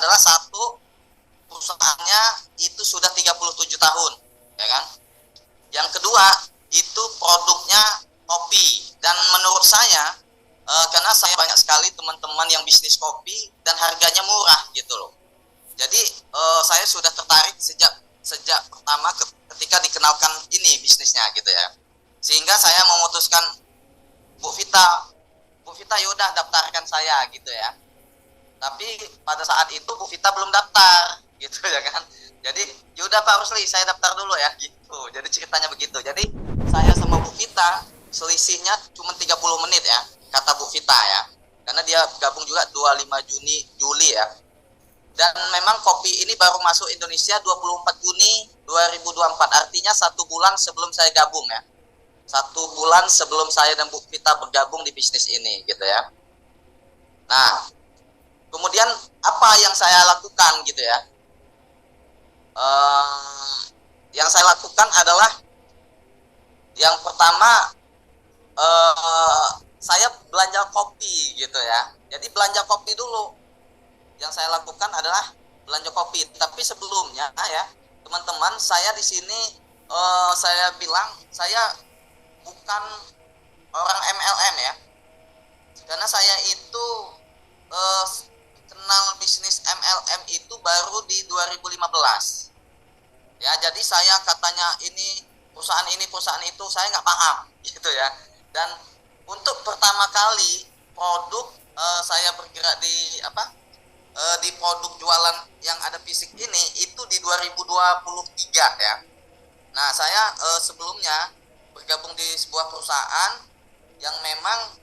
adalah satu, perusahaannya itu sudah 37 tahun, ya kan? Yang kedua, itu produknya kopi. Dan menurut saya, karena saya banyak sekali teman-teman yang bisnis kopi dan harganya murah gitu loh. Jadi saya sudah tertarik sejak pertama ketika dikenalkan ini bisnisnya gitu ya. Sehingga saya memutuskan, Bu Vita yaudah daftarkan saya gitu ya. Tapi pada saat itu Bu Vita belum daftar gitu ya kan. Jadi yaudah Pak Rusli, saya daftar dulu ya gitu. Jadi ceritanya begitu. Jadi saya sama Bu Vita selisihnya cuma 30 menit ya, kata Bu Vita ya. Karena dia gabung juga 25 Juli ya. Dan memang kopi ini baru masuk Indonesia 24 Juni 2024. Artinya 1 bulan sebelum saya gabung ya. 1 bulan sebelum saya dan Bu Vita bergabung di bisnis ini gitu ya. Nah, kemudian apa yang saya lakukan gitu ya? Yang saya lakukan adalah yang pertama, saya belanja kopi gitu ya. Jadi belanja kopi dulu. Yang saya lakukan adalah belanja kopi. Tapi sebelumnya ya, teman-teman, saya di sini saya bilang saya bukan orang MLM ya. Karena saya itu kenal bisnis MLM itu baru di 2015. Ya, jadi saya katanya ini perusahaan itu saya nggak paham gitu ya. Dan untuk pertama kali produk saya bergerak di di produk jualan yang ada fisik ini itu di 2023 ya. Nah, saya sebelumnya bergabung di sebuah perusahaan yang memang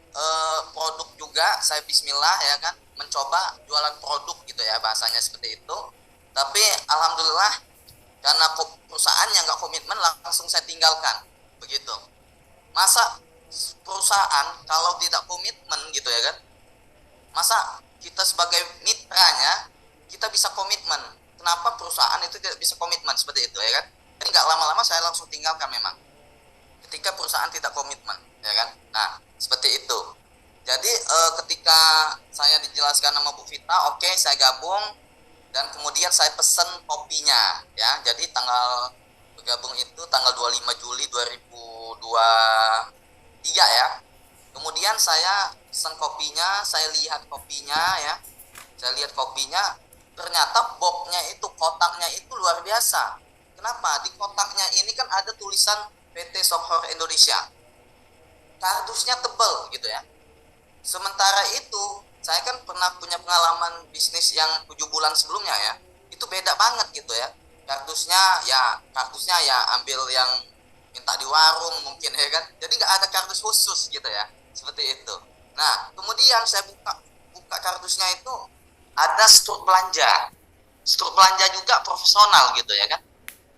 produk juga saya bismillah ya kan, mencoba jualan produk gitu ya, bahasanya seperti itu. Tapi alhamdulillah karena perusahaannya nggak komitmen, langsung saya tinggalkan begitu. Masa perusahaan kalau tidak komitmen gitu ya kan, masa kita sebagai mitranya kita bisa komitmen, kenapa perusahaan itu tidak bisa komitmen seperti itu ya kan. Jadi nggak lama-lama saya langsung tinggalkan memang ketika perusahaan tidak komitmen ya kan. Nah, seperti itu. Jadi ketika saya dijelaskan sama Bu Vita, oke, saya gabung dan kemudian saya pesen kopinya ya. Jadi tanggal bergabung itu tanggal 25 Juli 2023 ya. Kemudian saya pesen kopinya, saya lihat kopinya ya. Saya lihat kopinya, ternyata boxnya itu, kotaknya itu luar biasa. Kenapa? Di kotaknya ini kan ada tulisan PT Sohor Indonesia. Kardusnya tebal gitu ya. Sementara itu, saya kan pernah punya pengalaman bisnis yang 7 bulan sebelumnya ya. Itu beda banget gitu ya. Kardusnya ya ambil yang minta di warung mungkin ya kan. Jadi nggak ada kardus khusus gitu ya. Seperti itu. Nah, kemudian saya buka kardusnya itu ada struk belanja. Struk belanja juga profesional gitu ya kan.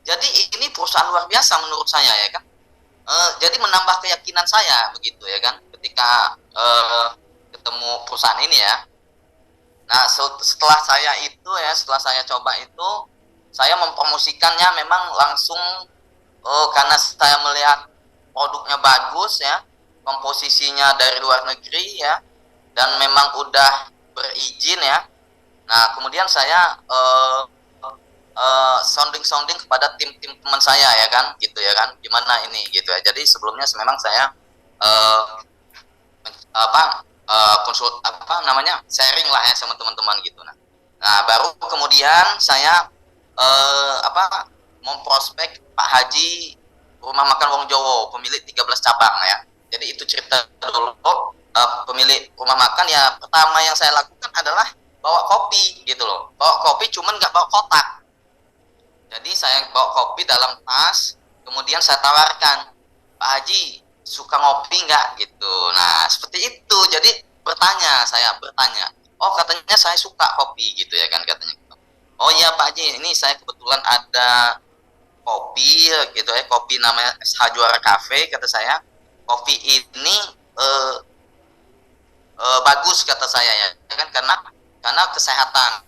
Jadi ini perusahaan luar biasa menurut saya ya kan. Jadi menambah keyakinan saya begitu ya kan, ketika ketemu perusahaan ini ya. Nah, setelah saya coba itu, saya mempromosikannya memang langsung karena saya melihat produknya bagus ya, komposisinya dari luar negeri ya, dan memang udah berizin ya. Nah, kemudian saya sounding kepada tim teman saya ya kan, gitu ya kan, gimana ini gitu ya. Jadi sebelumnya memang saya sharing lah ya sama teman-teman gitu. Nah, baru kemudian saya memprospek Pak Haji Rumah Makan Wong Jowo, pemilik 13 cabang ya. Jadi itu cerita dulu. Pemilik rumah makan ya, pertama yang saya lakukan adalah bawa kopi gitu loh. Bawa kopi cuman nggak bawa kotak. Jadi saya bawa kopi dalam tas, kemudian saya tawarkan, Pak Haji suka ngopi nggak gitu. Nah, seperti itu. Jadi saya bertanya, oh katanya saya suka kopi gitu ya kan katanya. Oh iya Pak Haji, ini saya kebetulan ada kopi gitu ya, kopi namanya SH Juara Cafe kata saya. Kopi ini bagus kata saya ya kan, karena kesehatan.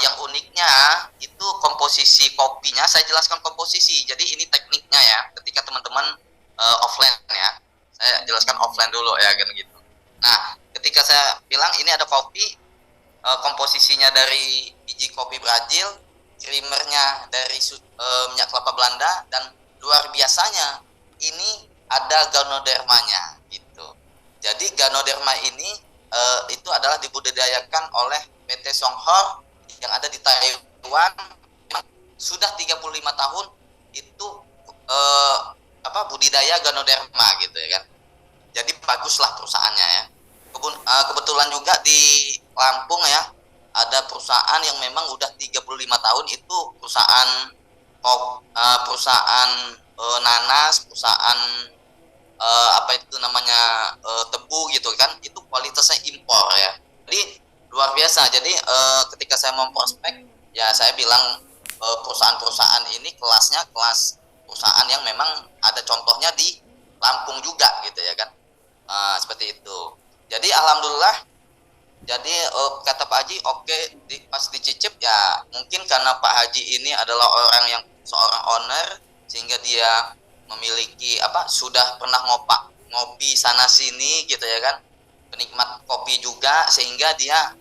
Yang uniknya itu komposisi kopinya, saya jelaskan komposisi. Jadi ini tekniknya ya, ketika teman-teman offline ya, saya jelaskan offline dulu ya kan gitu. Nah, ketika saya bilang ini ada kopi, komposisinya dari biji kopi Brazil, creamernya dari minyak kelapa Belanda, dan luar biasanya ini ada Ganodermanya gitu. Jadi Ganoderma ini itu adalah dibudidayakan oleh PT Songhor yang ada di Taiwan. Sudah 35 tahun itu budidaya Ganoderma gitu ya kan. Jadi baguslah perusahaannya ya. Kebetulan juga di Lampung ya, ada perusahaan yang memang udah 35 tahun, itu perusahaan nanas, perusahaan tebu gitu kan, itu kualitasnya impor ya. Jadi luar biasa. Jadi ketika saya memprospek ya, saya bilang perusahaan-perusahaan ini kelasnya kelas perusahaan yang memang ada contohnya di Lampung juga gitu ya kan. Seperti itu. Jadi alhamdulillah, jadi kata Pak Haji, pas dicicip ya, mungkin karena Pak Haji ini adalah orang yang seorang owner, sehingga dia memiliki sudah pernah ngopi sana sini gitu ya kan, penikmat kopi juga, sehingga dia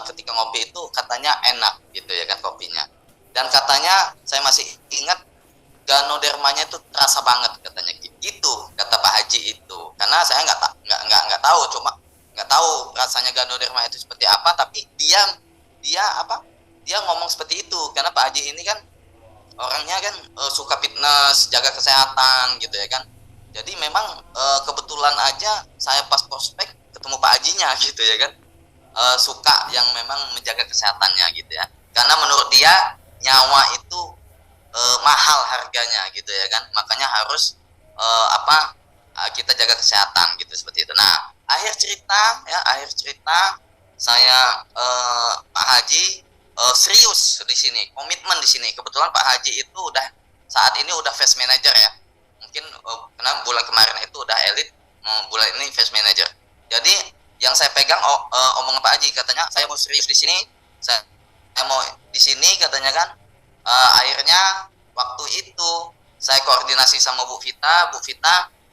ketika ngopi itu katanya enak gitu ya kan kopinya. Dan katanya saya masih ingat Ganodermanya itu terasa banget katanya gitu, kata Pak Haji itu. Karena saya nggak tahu, cuma nggak tahu rasanya Ganoderma itu seperti apa, tapi dia ngomong seperti itu karena Pak Haji ini kan orangnya kan suka fitness, jaga kesehatan gitu ya kan. Jadi memang kebetulan aja saya pas prospek ketemu Pak Hajinya gitu ya kan, suka yang memang menjaga kesehatannya gitu ya. Karena menurut dia nyawa itu mahal harganya gitu ya kan, makanya harus kita jaga kesehatan gitu, seperti itu. Nah, akhir cerita saya Pak Haji serius di sini, komitmen di sini. Kebetulan Pak Haji itu saat ini udah fast manager ya, mungkin karena bulan kemarin itu udah elit, bulan ini fast manager. Jadi yang saya pegang omongan Pak Haji, katanya saya mau serius di sini, saya mau di sini katanya kan. Akhirnya waktu itu saya koordinasi sama Bu Vita,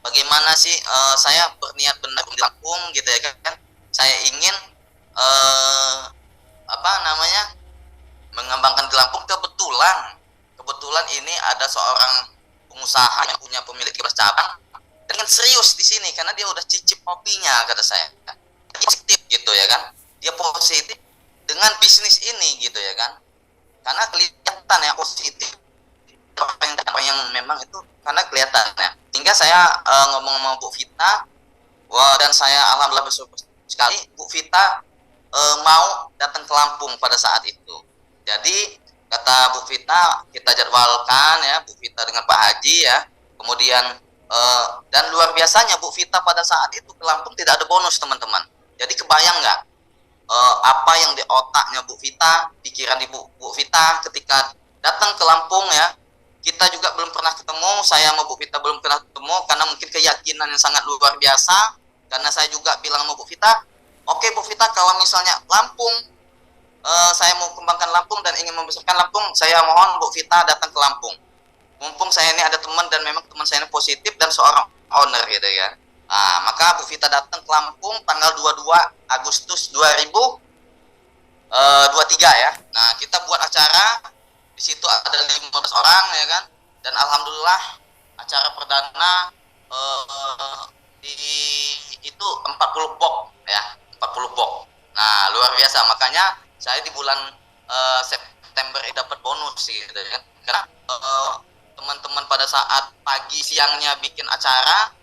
bagaimana sih saya berniat benar di Lampung gitu ya kan. Saya ingin mengembangkan di Lampung. Kebetulan ini ada seorang pengusaha yang punya pemilik 13 cabang dengan serius di sini karena dia udah cicip kopinya, kata saya. Positif gitu ya kan. Dia positif dengan bisnis ini gitu ya kan. Karena kelihatan ya positif apa yang memang itu, karena kelihatan ya. Sehingga saya ngomong sama Bu Vita, dan saya alhamdulillah bersyukur sekali Bu Vita mau datang ke Lampung pada saat itu. Jadi kata Bu Vita, kita jadwalkan ya, Bu Vita dengan Pak Haji ya. Kemudian dan luar biasanya Bu Vita pada saat itu ke Lampung tidak ada bonus, teman-teman. Jadi kebayang nggak apa yang di otaknya Bu Vita, pikiran di Bu Vita ketika datang ke Lampung ya. Kita juga belum pernah ketemu, saya sama Bu Vita belum pernah ketemu, karena mungkin keyakinan yang sangat luar biasa. Karena saya juga bilang sama Bu Vita, oke Bu Vita, kalau misalnya Lampung, saya mau kembangkan Lampung dan ingin membesarkan Lampung, saya mohon Bu Vita datang ke Lampung. Mumpung saya ini ada teman, dan memang teman saya ini positif dan seorang owner gitu ya. Nah, maka Bu Vita datang ke Lampung tanggal 22 Agustus 2023 ya. Nah, kita buat acara. Di situ ada 15 orang ya kan, dan alhamdulillah acara perdana itu 40 box ya, 40 box. Nah, luar biasa, makanya saya di bulan September dapat bonus gitu kan. Karena teman-teman pada saat pagi siangnya bikin acara,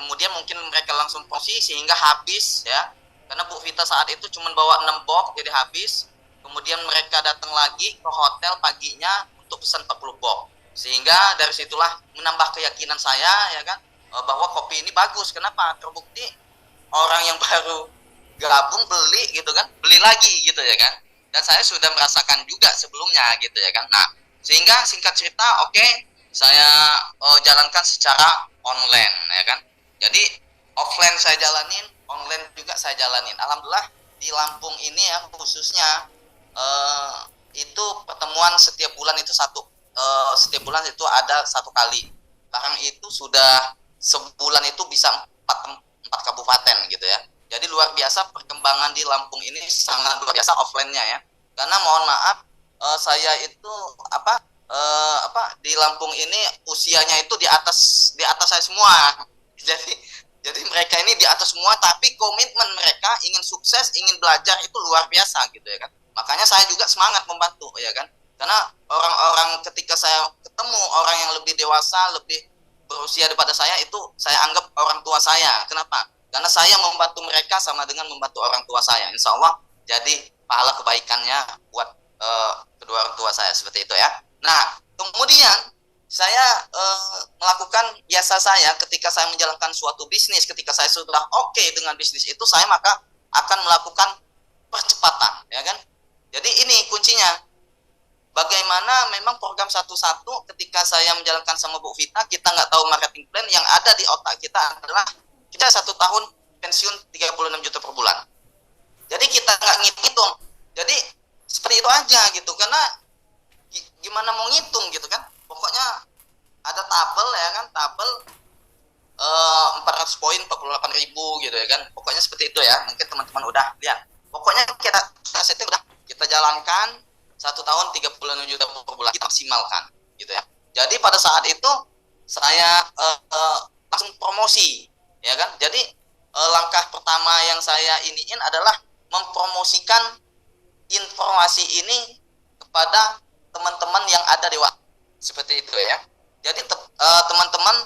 kemudian mungkin mereka langsung posisi sehingga habis ya. Karena Bu Vita saat itu cuma bawa 6 box, jadi habis. Kemudian mereka datang lagi ke hotel paginya untuk pesan 40 box. Sehingga dari situlah menambah keyakinan saya ya kan, bahwa kopi ini bagus. Kenapa? Terbukti orang yang baru gabung beli gitu kan, beli lagi gitu ya kan. Dan saya sudah merasakan juga sebelumnya gitu ya kan. Nah, sehingga singkat cerita saya jalankan secara online ya kan. Jadi offline saya jalanin, online juga saya jalanin. Alhamdulillah di Lampung ini ya khususnya itu pertemuan setiap bulan itu setiap bulan itu ada 1 kali. Bahkan itu sudah sebulan itu bisa 4 kabupaten gitu ya. Jadi luar biasa perkembangan di Lampung ini, sangat luar biasa offline-nya ya. Karena mohon maaf, saya itu di Lampung ini usianya itu di atas saya semua. Jadi mereka ini di atas semua, tapi komitmen mereka ingin sukses, ingin belajar itu luar biasa gitu ya kan. Makanya saya juga semangat membantu ya kan. Karena orang-orang ketika saya ketemu orang yang lebih dewasa, lebih berusia daripada saya, itu saya anggap orang tua saya. Kenapa? Karena saya membantu mereka sama dengan membantu orang tua saya. Insya Allah jadi pahala kebaikannya buat kedua orang tua saya, seperti itu ya. Nah, kemudian saya melakukan biasa saya ketika saya menjalankan suatu bisnis, ketika saya sudah oke dengan bisnis itu, saya maka akan melakukan percepatan, ya kan? Jadi ini kuncinya. Bagaimana memang program satu-satu ketika saya menjalankan sama Bu Vita, kita nggak tahu marketing plan, yang ada di otak kita adalah kita 1 tahun pensiun 36 juta per bulan. Jadi kita nggak ngitung. Jadi seperti itu aja gitu, karena gimana mau ngitung gitu kan. Pokoknya ada tabel ya kan, tabel 400 poin 48.000 gitu ya kan. Pokoknya seperti itu ya. Mungkin teman-teman udah lihat. Pokoknya kita setting udah, kita jalankan 1 tahun 36 juta per bulan, kita maksimalkan gitu ya. Jadi pada saat itu saya langsung promosi ya kan. Jadi langkah pertama yang saya iniin adalah mempromosikan informasi ini kepada teman-teman yang ada di WhatsApp, seperti itu ya. Jadi teman-teman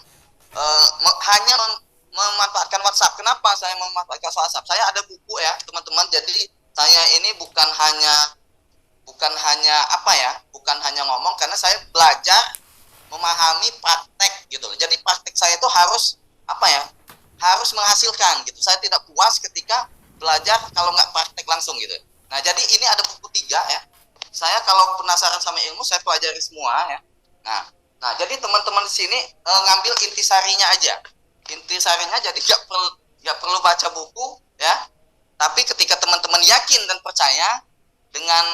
hanya memanfaatkan WhatsApp. Kenapa saya memanfaatkan WhatsApp? Saya ada buku ya teman-teman. Jadi saya ini bukan hanya ngomong, karena saya belajar memahami praktek gitu. Jadi praktek saya itu harus harus menghasilkan gitu. Saya tidak puas ketika belajar kalau nggak praktek langsung gitu. Nah, jadi ini ada buku 3 ya. Saya kalau penasaran sama ilmu, saya pelajari semua ya. Nah, jadi teman-teman di sini ngambil intisarinya aja. Intisarinya, jadi nggak perlu baca buku ya. Tapi ketika teman-teman yakin dan percaya dengan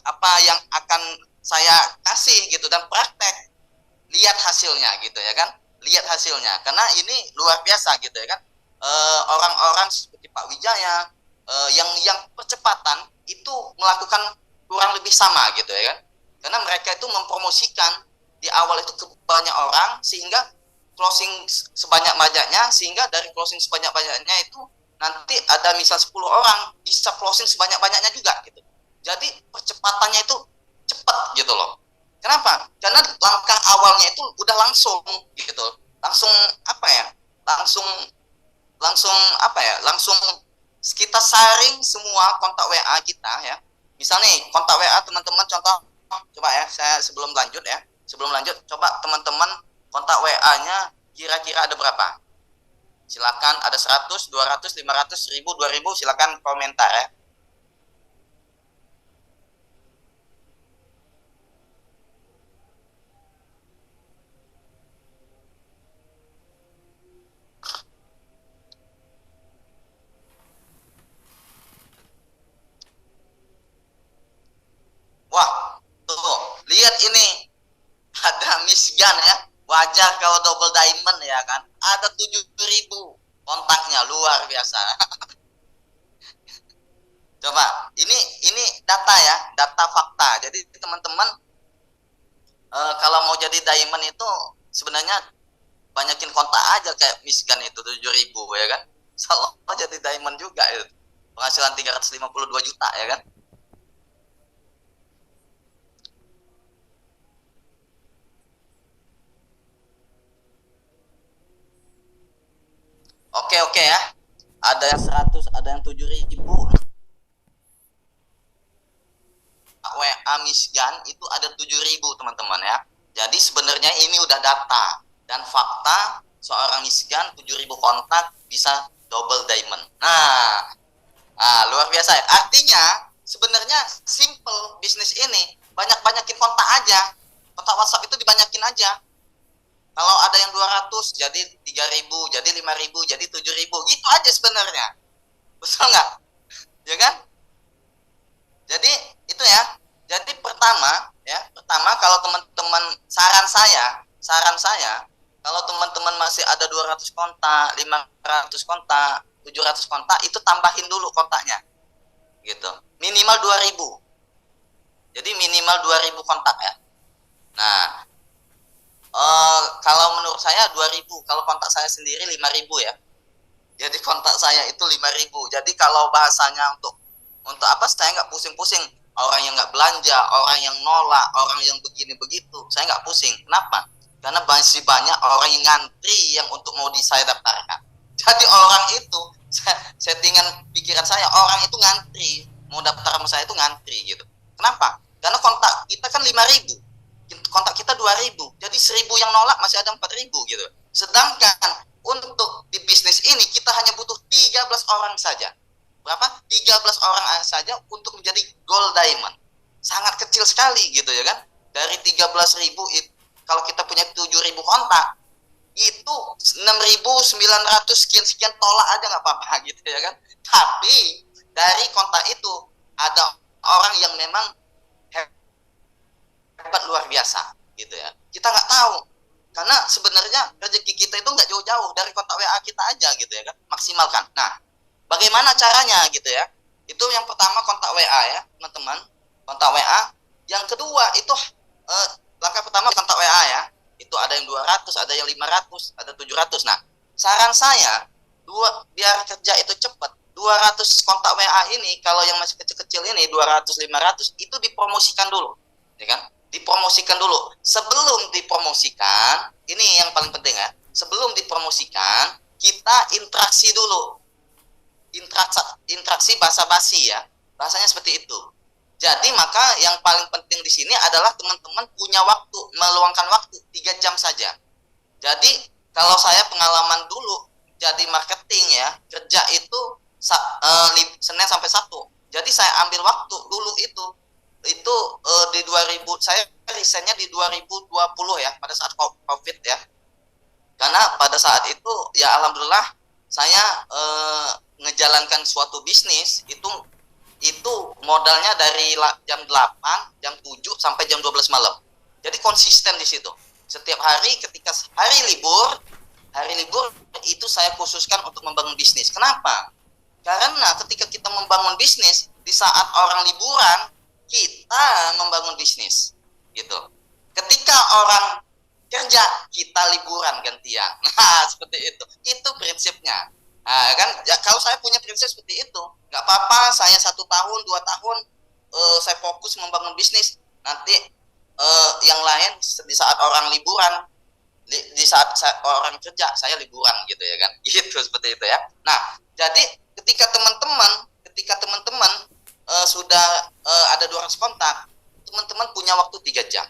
apa yang akan saya kasih gitu dan praktek, lihat hasilnya gitu ya kan. Lihat hasilnya, karena ini luar biasa gitu ya kan. Orang-orang seperti Pak Wijaya yang percepatan itu melakukan kurang lebih sama gitu ya kan. Karena mereka itu mempromosikan di awal itu ke banyak orang, sehingga closing sebanyak-banyaknya, sehingga dari closing sebanyak-banyaknya itu nanti ada misal 10 orang bisa closing sebanyak-banyaknya juga gitu. Jadi percepatannya itu cepat gitu loh. Kenapa? Karena langkah awalnya itu udah langsung gitu. Langsung Langsung kita saring semua kontak WA kita ya. Misal nih kontak WA teman-teman, contoh coba ya, saya sebelum lanjut coba teman-teman kontak WA-nya kira-kira ada berapa? Silakan, ada 100, 200, 500, 1000, 2000, silakan komentar ya. Wah, tuh, lihat ini. Ada Miss Gan ya. Wajar kalau double diamond ya kan. Ada 7.000 kontaknya, luar biasa. Coba, ini data ya, data fakta. Jadi teman-teman kalau mau jadi diamond itu sebenarnya banyakin kontak aja, kayak Miss Gan itu 7.000 ya kan. Salah jadi diamond juga itu. Penghasilan 352 juta ya kan. Oke ya. Ada yang 100, ada yang 7.000. WA Misgan itu ada 7.000 teman-teman ya. Jadi sebenarnya ini udah data dan fakta, seorang Misgan 7.000 kontak bisa double diamond. Luar biasa ya. Artinya sebenarnya simple bisnis ini, banyakin kontak aja. Kontak WhatsApp itu dibanyakin aja. Kalau ada yang 200 jadi 3.000, jadi 5.000, jadi 7.000, gitu aja sebenarnya. Betul nggak? Ya kan? Jadi itu ya. Jadi pertama kalau teman-teman, saran saya kalau teman-teman masih ada 200 kontak, 500 kontak, 700 kontak, itu tambahin dulu kontaknya. Gitu. Minimal 2.000. Jadi minimal 2.000 kontak ya. Nah, kalau menurut saya 2.000, kalau kontak saya sendiri 5.000 ya. Jadi kontak saya itu 5.000. Jadi kalau bahasanya untuk apa, saya nggak pusing-pusing. Orang yang nggak belanja, orang yang nolak, orang yang begini begitu, saya nggak pusing. Kenapa? Karena masih banyak orang yang ngantri yang untuk mau saya daftarkan. Jadi orang itu, settingan pikiran saya, orang itu ngantri mau daftar sama saya itu ngantri gitu. Kenapa? Karena kontak kita kan 5.000, kontak kita 2.000, jadi 1.000 yang nolak masih ada 4.000 gitu. Sedangkan untuk di bisnis ini kita hanya butuh 13 orang saja. Berapa? 13 orang saja untuk menjadi gold diamond. Sangat kecil sekali gitu ya kan. Dari 13.000 kalau kita punya 7.000 kontak, itu 6.900 sekian tolak aja nggak apa-apa gitu ya kan. Tapi dari kontak itu ada orang yang memang hebat luar biasa gitu ya. Kita nggak tahu, karena sebenarnya rezeki kita itu nggak jauh-jauh dari kontak WA kita aja gitu ya kan. Maksimalkan. Nah, bagaimana caranya gitu ya? Itu yang pertama kontak WA ya teman-teman, kontak WA. Yang kedua itu langkah pertama kontak WA ya. Itu ada yang 200, ada yang 500, ada 700. Nah, saran saya biar kerja itu cepat, 200 kontak WA ini kalau yang masih kecil-kecil ini 200 500 itu dipromosikan dulu. Ya kan? Dipromosikan dulu. Sebelum dipromosikan, ini yang paling penting ya. Sebelum dipromosikan, kita interaksi dulu. Interaksi basa-basi ya. Bahasanya seperti itu. Jadi maka yang paling penting di sini adalah teman-teman punya waktu, meluangkan waktu 3 jam saja. Jadi kalau saya pengalaman dulu jadi marketing ya, kerja itu Senin sampai Sabtu. Jadi saya ambil waktu dulu itu di 2000, saya risetnya di 2020 ya, pada saat COVID ya. Karena pada saat itu ya alhamdulillah saya ngejalankan suatu bisnis itu modalnya dari jam 8, jam 7 sampai jam 12 malam. Jadi konsisten di situ. Setiap hari ketika hari libur itu saya khususkan untuk membangun bisnis. Kenapa? Karena ketika kita membangun bisnis di saat orang liburan, kita membangun bisnis gitu. Ketika orang kerja, kita liburan gantian. Nah, seperti itu prinsipnya. Nah, kan ya, kalau saya punya prinsip seperti itu, nggak apa-apa saya 1 tahun 2 tahun saya fokus membangun bisnis. Nanti yang lain di saat orang liburan, di saat orang kerja saya liburan gitu ya kan. Gitu, seperti itu ya. Nah, jadi ketika teman-teman sudah ada 200 kontak, teman-teman punya waktu 3 jam.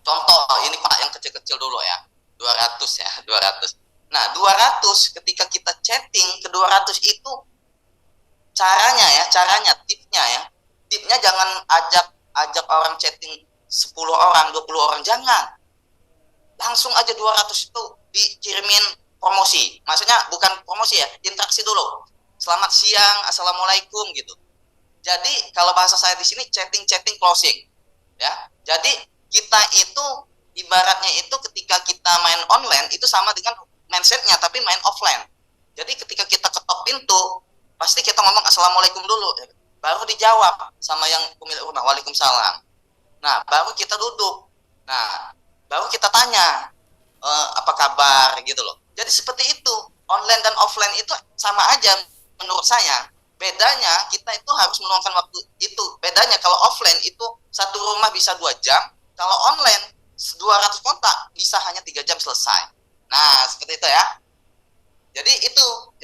Contoh, ini Pak yang kecil-kecil dulu ya, 200 ya, 200. Nah, 200 ketika kita chatting ke 200 itu caranya, tipnya jangan ajak orang chatting 10 orang, 20 orang, jangan. Langsung aja 200 itu dikirimin promosi. Maksudnya bukan promosi ya, interaksi dulu. Selamat siang, assalamualaikum gitu. Jadi kalau bahasa saya di sini chatting closing. Ya. Jadi kita itu ibaratnya itu ketika kita main online itu sama dengan mindsetnya tapi main offline. Jadi ketika kita ketok pintu, pasti kita ngomong assalamualaikum dulu, baru dijawab sama yang pemilik rumah waalaikumsalam. Nah, baru kita duduk. Nah, baru kita tanya apa kabar gitu loh. Jadi seperti itu. Online dan offline itu sama aja menurut saya. Bedanya kita itu harus meluangkan waktu itu. Bedanya kalau offline itu satu rumah bisa 2 jam, kalau online 200 kontak bisa hanya 3 jam selesai. Nah, seperti itu ya.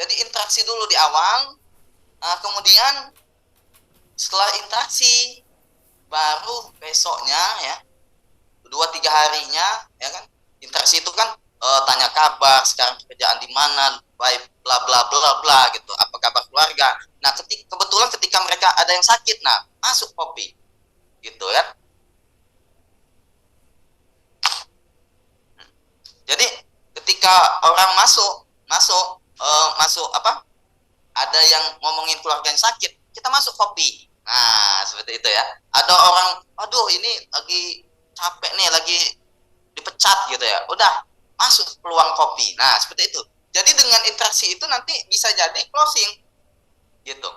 Jadi interaksi dulu di awal. Nah, kemudian setelah interaksi baru besoknya ya 2-3 harinya ya kan, interaksi itu kan tanya kabar, sekarang pekerjaan di mana, baik bla bla bla bla gitu, apa kabar keluarga. Nah, kebetulan ketika mereka ada yang sakit, nah masuk kopi gitu ya. Jadi ketika orang masuk apa, ada yang ngomongin keluarga yang sakit, kita masuk kopi. Nah, seperti itu ya. Ada orang, aduh ini lagi capek nih, lagi dipecat gitu ya. Udah, masuk peluang kopi. Nah, seperti itu. Jadi dengan interaksi itu nanti bisa jadi closing gitu.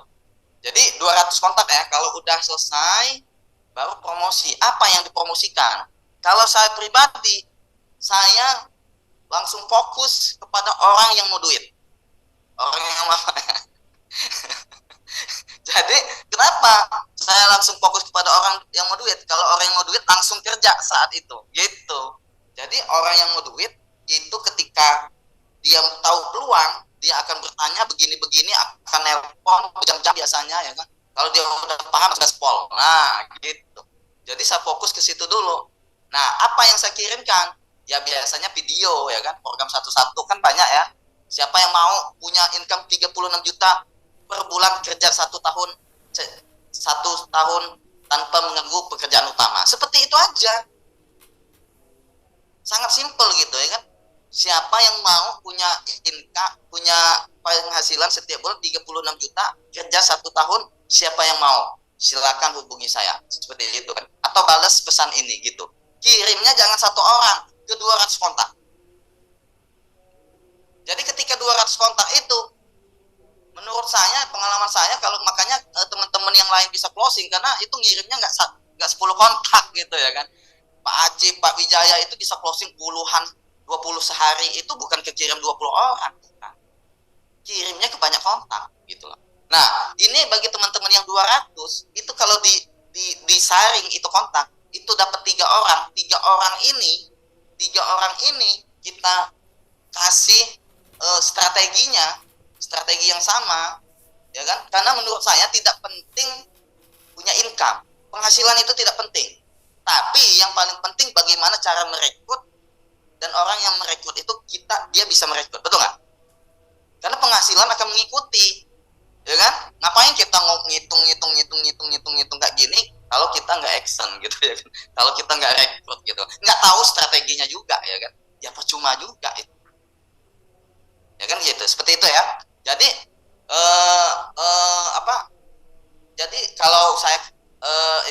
Jadi 200 kontak ya, kalau udah selesai baru promosi. Apa yang dipromosikan? Kalau saya pribadi, saya langsung fokus kepada orang yang mau duit, orang yang mau. Jadi kenapa saya langsung fokus kepada orang yang mau duit? Kalau orang yang mau duit langsung kerja saat itu, gitu. Jadi orang yang mau duit itu ketika dia tahu peluang, dia akan bertanya begini-begini, akan nelpon jam-jam biasanya ya kan. Kalau dia udah paham gaspol. Nah, gitu. Jadi saya fokus ke situ dulu. Nah, apa yang saya kirimkan? Ya biasanya video ya kan, program satu-satu kan banyak ya. Siapa yang mau punya income 36 juta per bulan kerja satu tahun tanpa mengganggu pekerjaan utama? Seperti itu aja. Sangat simpel gitu ya kan. Siapa yang mau punya income, punya penghasilan setiap bulan 36 juta, kerja satu tahun, siapa yang mau? Silakan hubungi saya. Seperti itu kan. Atau balas pesan ini gitu. Kirimnya jangan satu orang, ke 200 kontak. Jadi ketika 200 kontak itu, menurut saya, pengalaman saya, kalau makanya teman-teman yang lain bisa closing, karena itu ngirimnya nggak 10 kontak gitu ya kan. Pak Aceh, Pak Wijaya itu bisa closing puluhan, 20 sehari, itu bukan kekirim 20 orang. Nah, kirimnya ke banyak kontak gitu loh. Nah, ini bagi teman-teman yang 200, itu kalau disaring itu kontak, itu dapat 3 orang. 3 orang ini kita kasih strategi yang sama, ya kan? Karena menurut saya tidak penting punya income. Penghasilan itu tidak penting. Tapi yang paling penting bagaimana cara merekrut, dan orang yang merekrut itu dia bisa merekrut, betul nggak? Karena penghasilan akan mengikuti, ya kan? Ngapain kita ngitung kayak gini kalau kita nggak action gitu ya kan? Kalau kita nggak rekrut gitu, nggak tahu strateginya juga ya kan? Ya percuma juga itu, ya kan gitu. Seperti itu ya. Jadi Jadi kalau saya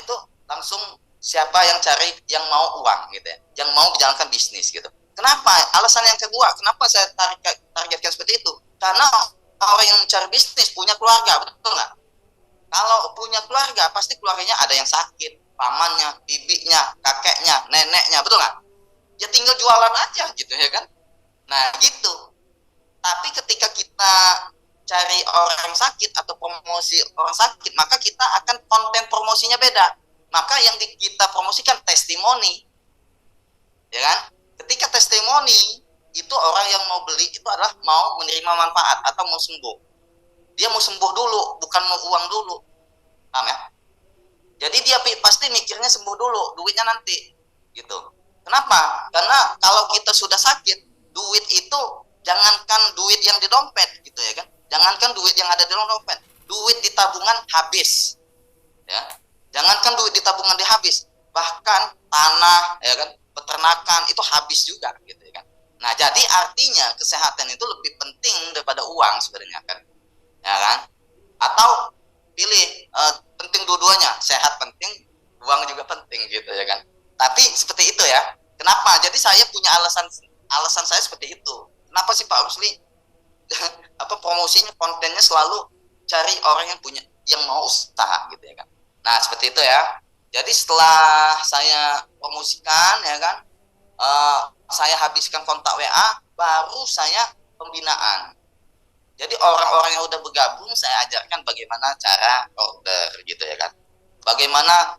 itu langsung siapa yang cari, yang mau uang gitu ya, yang mau menjalankan bisnis gitu. Kenapa? Alasan yang kedua, kenapa saya targetkan seperti itu? Karena orang yang mencari bisnis punya keluarga, betul nggak? Kalau punya keluarga, pasti keluarganya ada yang sakit, pamannya, bibinya, kakeknya, neneknya, betul nggak? Ya tinggal jualan aja gitu ya kan? Nah gitu. Tapi ketika kita cari orang sakit atau promosi orang sakit, maka kita akan konten promosinya beda. Maka yang kita promosikan testimoni, ya kan? Ketika testimoni itu orang yang mau beli itu adalah mau menerima manfaat atau mau sembuh. Dia mau sembuh dulu, bukan mau uang dulu, paham ya? Jadi dia pasti mikirnya sembuh dulu, duitnya nanti, gitu. Kenapa? Karena kalau kita sudah sakit, duit itu jangankan duit yang di dompet, gitu ya kan? Jangankan duit yang ada di dompet, duit di tabungan habis, ya. Jangankan duit di tabungan habis, bahkan tanah, ya kan, peternakan itu habis juga, gitu ya kan. Nah, jadi artinya kesehatan itu lebih penting daripada uang sebenarnya kan, ya kan? Atau pilih penting dua-duanya, sehat penting, uang juga penting gitu ya kan. Tapi seperti itu ya. Kenapa? Jadi saya punya alasan saya seperti itu. Kenapa sih Pak Rusli promosinya, kontennya selalu cari orang yang mau usaha gitu ya kan. Nah seperti itu ya. Jadi setelah saya promosikan ya kan, saya habiskan kontak WA, baru saya pembinaan. Jadi orang-orang yang udah bergabung saya ajarkan bagaimana cara order gitu ya kan. Bagaimana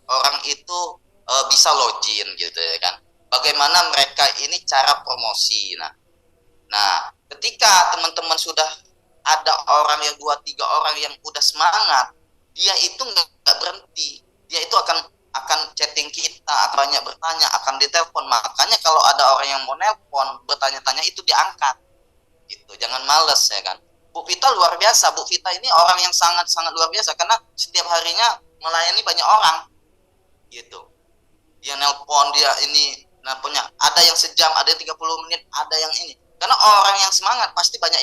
orang itu bisa login gitu ya kan. Bagaimana mereka ini cara promosi. Nah, ketika teman-teman sudah ada orang yang 2-3 orang yang udah semangat, dia itu nggak berhenti. Dia itu akan chatting kita, akan banyak bertanya, akan ditelepon. Makanya kalau ada orang yang mau nelpon, bertanya-tanya itu diangkat. Gitu, jangan males ya kan. Bu Vita luar biasa. Bu Vita ini orang yang sangat-sangat luar biasa karena setiap harinya melayani banyak orang. Gitu. Dia nelpon, dia ini nelponnya. Ada yang sejam, ada yang 30 menit, ada yang ini. Karena orang yang semangat pasti banyak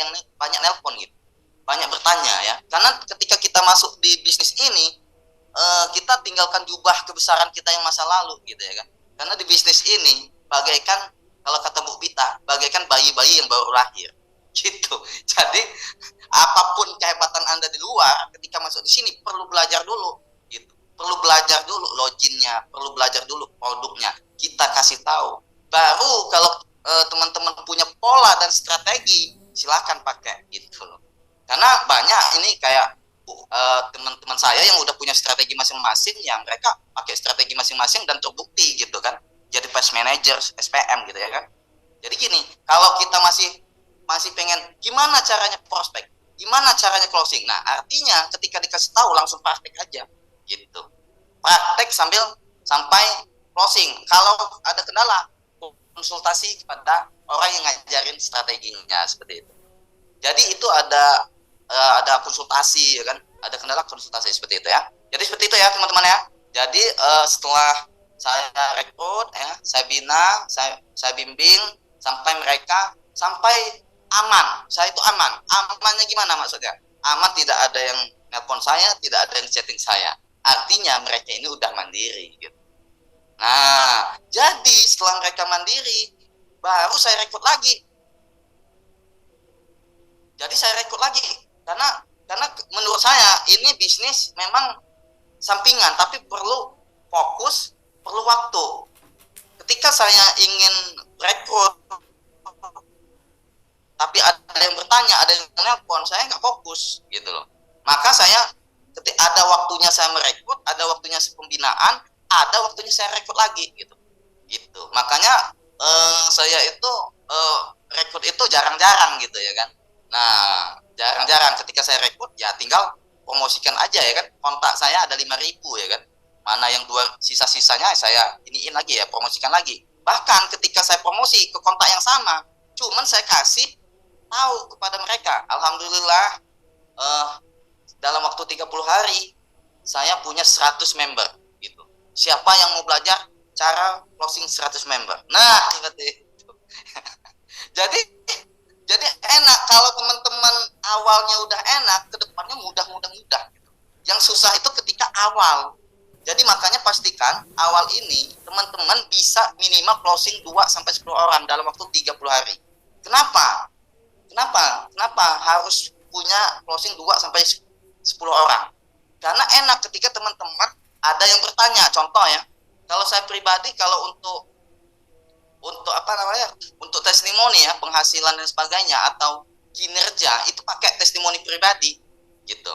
nelpon gitu. Banyak bertanya ya. Karena ketika kita masuk di bisnis ini, kita tinggalkan jubah kebesaran kita yang masa lalu gitu ya kan. Karena di bisnis ini bagaikan, kalau kata Bu Vita, bagaikan bayi-bayi yang baru lahir. Gitu. Jadi apapun kehebatan Anda di luar, ketika masuk di sini perlu belajar dulu gitu. Perlu belajar marginnya, perlu belajar dulu produknya, kita kasih tahu. Baru kalau teman-teman punya pola dan strategi, silakan pakai gitu loh. Karena banyak ini kayak teman-teman saya yang udah punya strategi masing-masing, yang mereka pakai strategi masing-masing dan terbukti gitu kan, jadi pest manager, SPM gitu ya kan. Jadi gini, kalau kita masih pengen gimana caranya prospek, gimana caranya closing, nah artinya ketika dikasih tahu langsung praktek aja gitu, praktek sampai closing. Kalau ada kendala, konsultasi kepada orang yang ngajarin strateginya seperti itu. Jadi itu ada konsultasi ya kan, ada kendala konsultasi seperti itu ya. Jadi seperti itu ya teman-teman ya. Jadi setelah saya rekrut ya, saya bina, saya bimbing sampai mereka sampai aman. Saya itu aman. Amannya gimana maksudnya? Aman, tidak ada yang nelpon saya, tidak ada yang chatting saya. Artinya mereka ini udah mandiri gitu. Nah, jadi setelah mereka mandiri, baru saya rekrut lagi. Jadi saya rekrut lagi karena menurut saya ini bisnis memang sampingan, tapi perlu fokus, perlu waktu. Ketika saya ingin rekrut, tapi ada yang bertanya, ada yang nelpon, saya nggak fokus gitu loh. Maka saya ada waktunya saya merekrut, ada waktunya pembinaan, ada waktunya saya rekrut lagi gitu. Makanya saya itu rekrut itu jarang-jarang gitu ya kan. Nah, jarang-jarang ketika saya rekrut ya tinggal promosikan aja ya kan. Kontak saya ada 5.000 ya kan. Mana yang sisa-sisanya saya iniin lagi ya, promosikan lagi. Bahkan ketika saya promosi ke kontak yang sama, cuman saya kasih tahu kepada mereka, alhamdulillah dalam waktu 30 hari saya punya 100 member gitu. Siapa yang mau belajar cara closing 100 member? Nah, seperti itu. Jadi enak kalau teman-teman awalnya udah enak, kedepannya mudah gitu. Yang susah itu ketika awal. Jadi makanya pastikan awal ini teman-teman bisa minimal closing 2-10 orang dalam waktu 30 hari. Kenapa harus punya closing 2-10 orang? Karena enak ketika teman-teman ada yang bertanya. Contoh ya, kalau saya pribadi, kalau untuk untuk testimoni ya, penghasilan dan sebagainya atau kinerja, itu pakai testimoni pribadi gitu.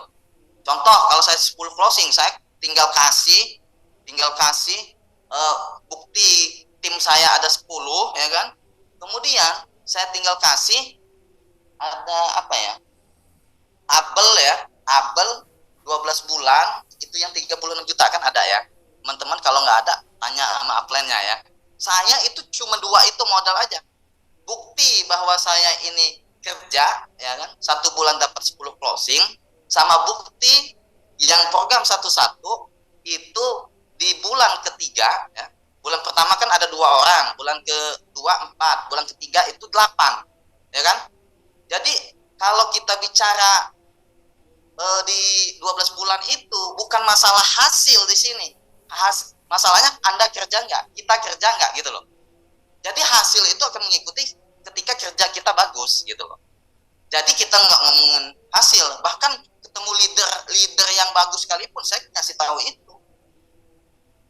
Contoh, kalau saya 10 closing, saya tinggal kasih bukti tim saya ada 10 ya kan. Kemudian saya tinggal kasih ada Abel 12 bulan itu yang 36 juta kan ada ya. Teman-teman kalau nggak ada tanya sama upline-nya ya. Saya itu cuma 2 itu modal aja. Bukti bahwa saya ini kerja ya kan, 1 bulan dapat 10 closing, sama bukti yang program satu-satu itu di bulan ketiga ya. Bulan pertama kan ada 2 orang, bulan kedua 4, bulan ketiga itu 8 ya kan. Jadi kalau kita bicara di 12 bulan itu bukan masalah hasil di sini. Masalahnya Anda kerja nggak, kita kerja nggak gitu loh. Jadi hasil itu akan mengikuti ketika kerja kita bagus gitu loh. Jadi kita nggak ngomongin hasil, bahkan ketemu leader yang bagus sekalipun saya kasih tahu itu.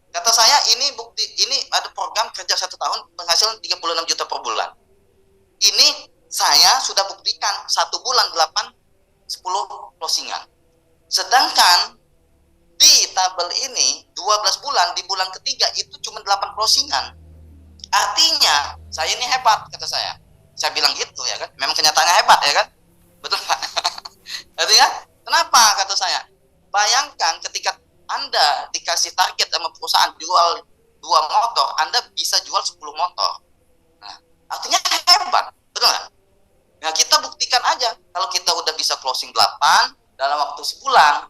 Kata saya ini bukti, ini ada program kerja 1 tahun penghasilan 36 juta per bulan. Ini saya sudah buktikan 1 bulan 8-10 closingan. Sedangkan di tabel ini 12 bulan, di bulan ketiga itu cuma 8 closingan. Artinya saya ini hebat, kata saya. Saya bilang gitu ya kan. Memang kenyataannya hebat ya kan. Betul Pak? Artinya kenapa, kata saya? Bayangkan ketika Anda dikasih target sama perusahaan jual 2 motor, Anda bisa jual 10 motor. Nah, artinya hebat, betul nggak? Nah, kita buktikan aja kalau kita udah bisa closing 8 dalam waktu sebulan,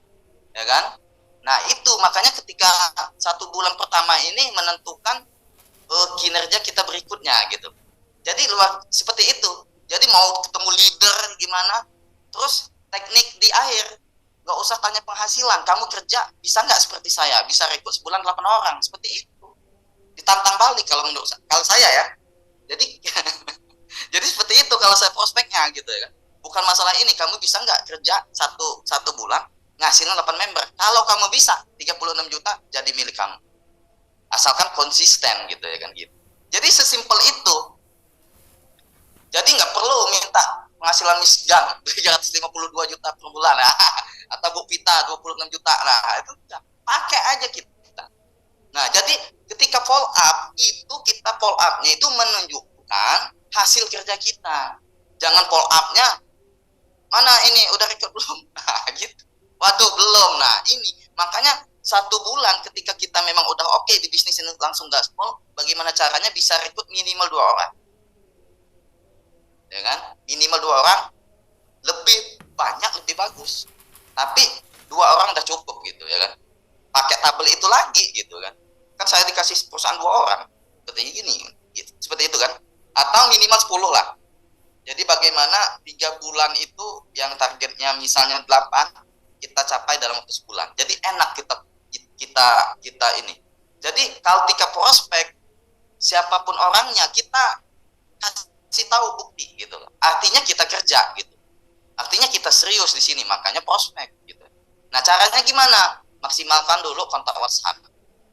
ya kan? Nah, itu makanya ketika 1 bulan pertama ini menentukan kinerja kita berikutnya gitu. Jadi seperti itu. Jadi mau ketemu leader gimana, terus teknik di akhir, nggak usah tanya penghasilan, kamu kerja bisa nggak seperti saya, bisa rekrut sebulan 8 orang, seperti itu. Ditantang balik kalau menurut saya ya. Jadi jadi seperti itu kalau saya prospeknya gitu ya kan. Bukan masalah ini, kamu bisa nggak kerja satu bulan ngasilin 8 member. Kalau kamu bisa 36 juta jadi milik kamu. asalkan konsisten gitu ya kan gitu. Jadi sesimpel itu. Jadi nggak perlu minta penghasilan misgan 352 juta per bulan atau Bu Pita 26 juta. Nah, itu pakai aja kita. Nah, jadi ketika follow up itu kita follow up-nya itu menunjukkan hasil kerja kita. Jangan follow up-nya mana ini udah record belum? Nah, gitu. Waduh, belum. Nah, ini makanya 1 bulan ketika kita memang udah oke di bisnis ini langsung gaspol, bagaimana caranya bisa rekrut minimal 2 orang. Ya kan? Minimal 2 orang, lebih banyak lebih bagus. Tapi 2 orang udah cukup gitu ya kan. Pakai tabel itu lagi gitu kan. Kan saya dikasih perusahaan 2 orang. Seperti gini gitu. Seperti itu kan. Atau minimal 10 lah. Jadi bagaimana 3 bulan itu yang targetnya misalnya 8 kita capai dalam waktu sebulan. Jadi enak kita ini. Jadi kalau ketika prospek siapapun orangnya kita kasih tahu bukti gitu. Artinya kita kerja gitu. Artinya kita serius di sini, makanya prospek gitu. Nah, caranya gimana? Maksimalkan dulu kontak WhatsApp.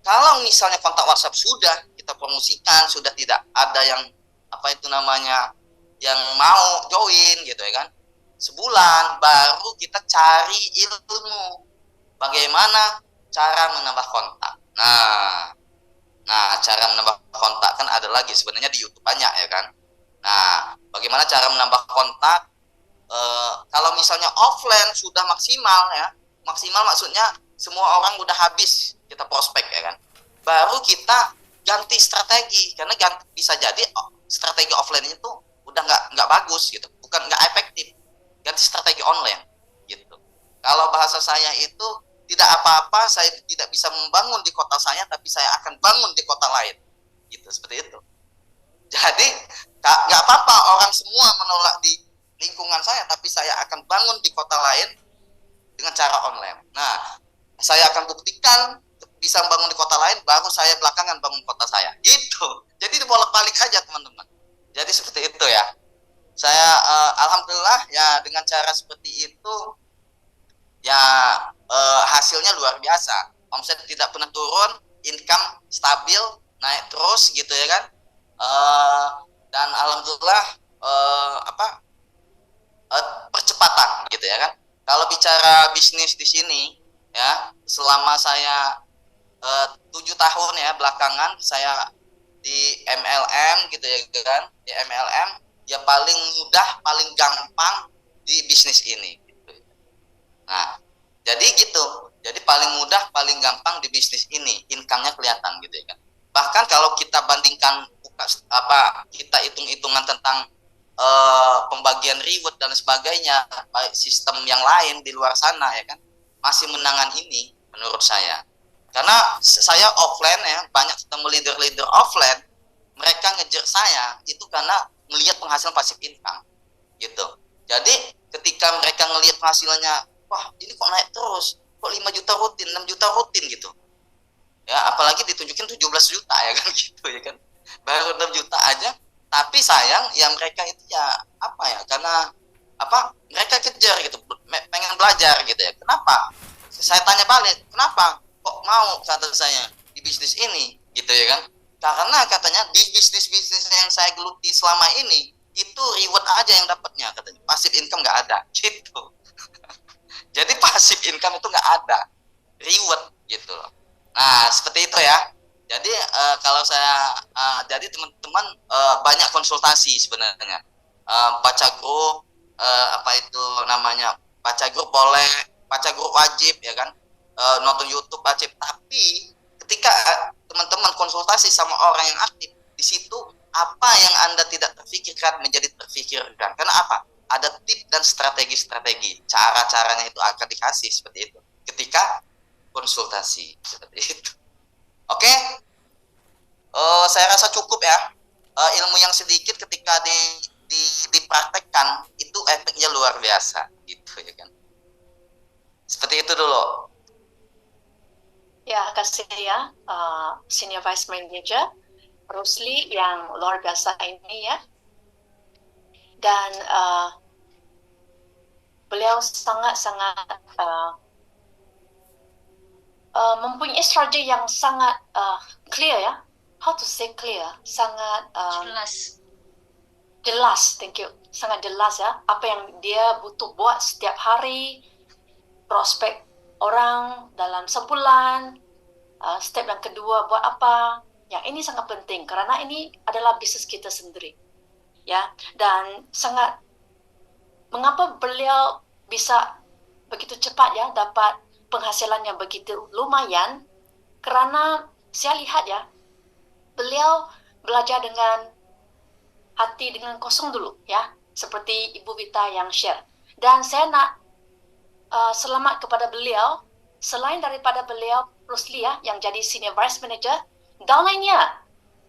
Kalau misalnya kontak WhatsApp sudah kita promosikan, sudah tidak ada yang apa itu namanya yang mau join gitu ya kan. Sebulan baru kita cari ilmu bagaimana cara menambah kontak. Nah, cara menambah kontak kan ada lagi sebenarnya di YouTube banyak ya kan. Nah, bagaimana cara menambah kontak? Kalau misalnya offline sudah maksimal ya, maksimal maksudnya semua orang udah habis kita prospek ya kan. Baru kita ganti strategi karena bisa jadi strategi offline itu udah nggak bagus gitu, bukan nggak efektif. Ganti strategi online gitu. Kalau bahasa saya itu tidak apa-apa, saya tidak bisa membangun di kota saya, tapi saya akan bangun di kota lain, gitu seperti itu. Jadi nggak apa-apa orang semua menolak di lingkungan saya, tapi saya akan bangun di kota lain dengan cara online. Nah, saya akan buktikan bisa membangun di kota lain, baru saya belakangan bangun kota saya. Gitu. Jadi dibolak-balik aja teman-teman. Jadi seperti itu ya. Saya alhamdulillah ya dengan cara seperti itu ya hasilnya luar biasa. Omset tidak pernah turun, income stabil, naik terus gitu ya kan. Dan alhamdulillah percepatan gitu ya kan. Kalau bicara bisnis di sini ya, selama saya 7 tahun ya belakangan saya di MLM gitu ya kan, di MLM ya paling mudah, paling gampang di bisnis ini. Gitu. Nah, jadi gitu. Jadi paling mudah, paling gampang di bisnis ini, income-nya kelihatan gitu ya kan. Bahkan kalau kita bandingkan kita hitung-hitungan tentang pembagian reward dan sebagainya, baik sistem yang lain di luar sana ya kan, masih menangan ini menurut saya. Karena saya offline ya, banyak ketemu leader-leader offline, mereka ngejar saya itu karena melihat penghasilan pasif income gitu. Jadi ketika mereka ngelihat penghasilannya, wah ini kok naik terus, kok 5 juta rutin, 6 juta rutin gitu. Ya apalagi ditunjukin 17 juta ya kan gitu ya kan. Baru 6 juta aja, tapi sayang ya mereka itu ya apa ya, karena apa mereka kejar gitu, pengen belajar gitu ya. Kenapa? Saya tanya balik, kenapa kok mau kata saya di bisnis ini gitu ya kan. Karena katanya di bisnis-bisnis yang saya geluti selama ini itu reward aja yang dapatnya katanya, pasif income nggak ada gitu. Jadi pasif income itu nggak ada, reward gitu loh. Nah seperti itu ya. Jadi kalau saya jadi teman-teman banyak konsultasi sebenarnya, baca grup apa itu namanya, baca grup boleh, baca grup wajib ya kan, nonton YouTube wajib, tapi ketika teman-teman konsultasi sama orang yang aktif di situ, apa yang Anda tidak terfikirkan menjadi terfikirkan. Karena apa? Ada tip dan strategi-strategi, cara-caranya itu akan dikasih seperti itu ketika konsultasi seperti itu. Oke, saya rasa cukup ya. Ilmu yang sedikit ketika dipraktekkan itu efeknya luar biasa gitu ya kan. Seperti itu dulu. Ya, kasih ya Senior Vice Manager Rusli yang luar biasa ini ya. Dan beliau sangat-sangat mempunyai strategi yang sangat clear ya. How to say clear? Sangat jelas, thank you. Sangat jelas ya, apa yang dia butuh buat setiap hari, prospek orang dalam sebulan, step yang kedua buat apa. Yang ini sangat penting karena ini adalah bisnis kita sendiri. Ya, dan sangat mengapa beliau bisa begitu cepat ya dapat penghasilan yang begitu lumayan, karena saya lihat ya, beliau belajar dengan hati dengan kosong dulu ya, seperti Ibu Vita yang share. Dan saya nak selamat kepada beliau, selain daripada beliau Rusli ya yang jadi senior vice manager, downline-nya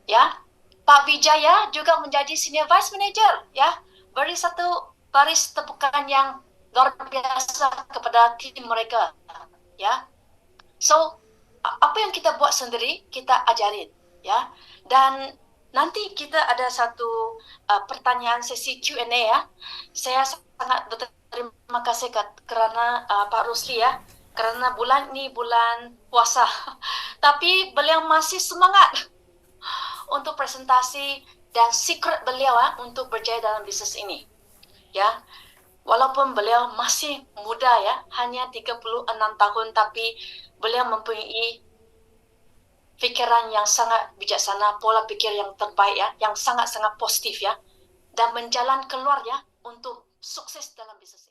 ya Pak Wijaya juga menjadi senior vice manager ya. Beri satu baris tepukan yang luar biasa kepada tim mereka ya. So apa yang kita buat sendiri kita ajarin ya. Dan nanti kita ada satu pertanyaan sesi Q&A ya. Saya sangat berterima kasih kerana Pak Rusli ya, karena bulan ini bulan puasa tapi beliau masih semangat untuk presentasi dan secret beliau untuk berjaya dalam bisnis ini ya. Walaupun beliau masih muda ya, hanya 36 tahun, tapi beliau mempunyai fikiran yang sangat bijaksana, pola pikir yang terbaik ya, yang sangat-sangat positif ya, dan menjalan keluar ya untuk sukses dalam bisnis.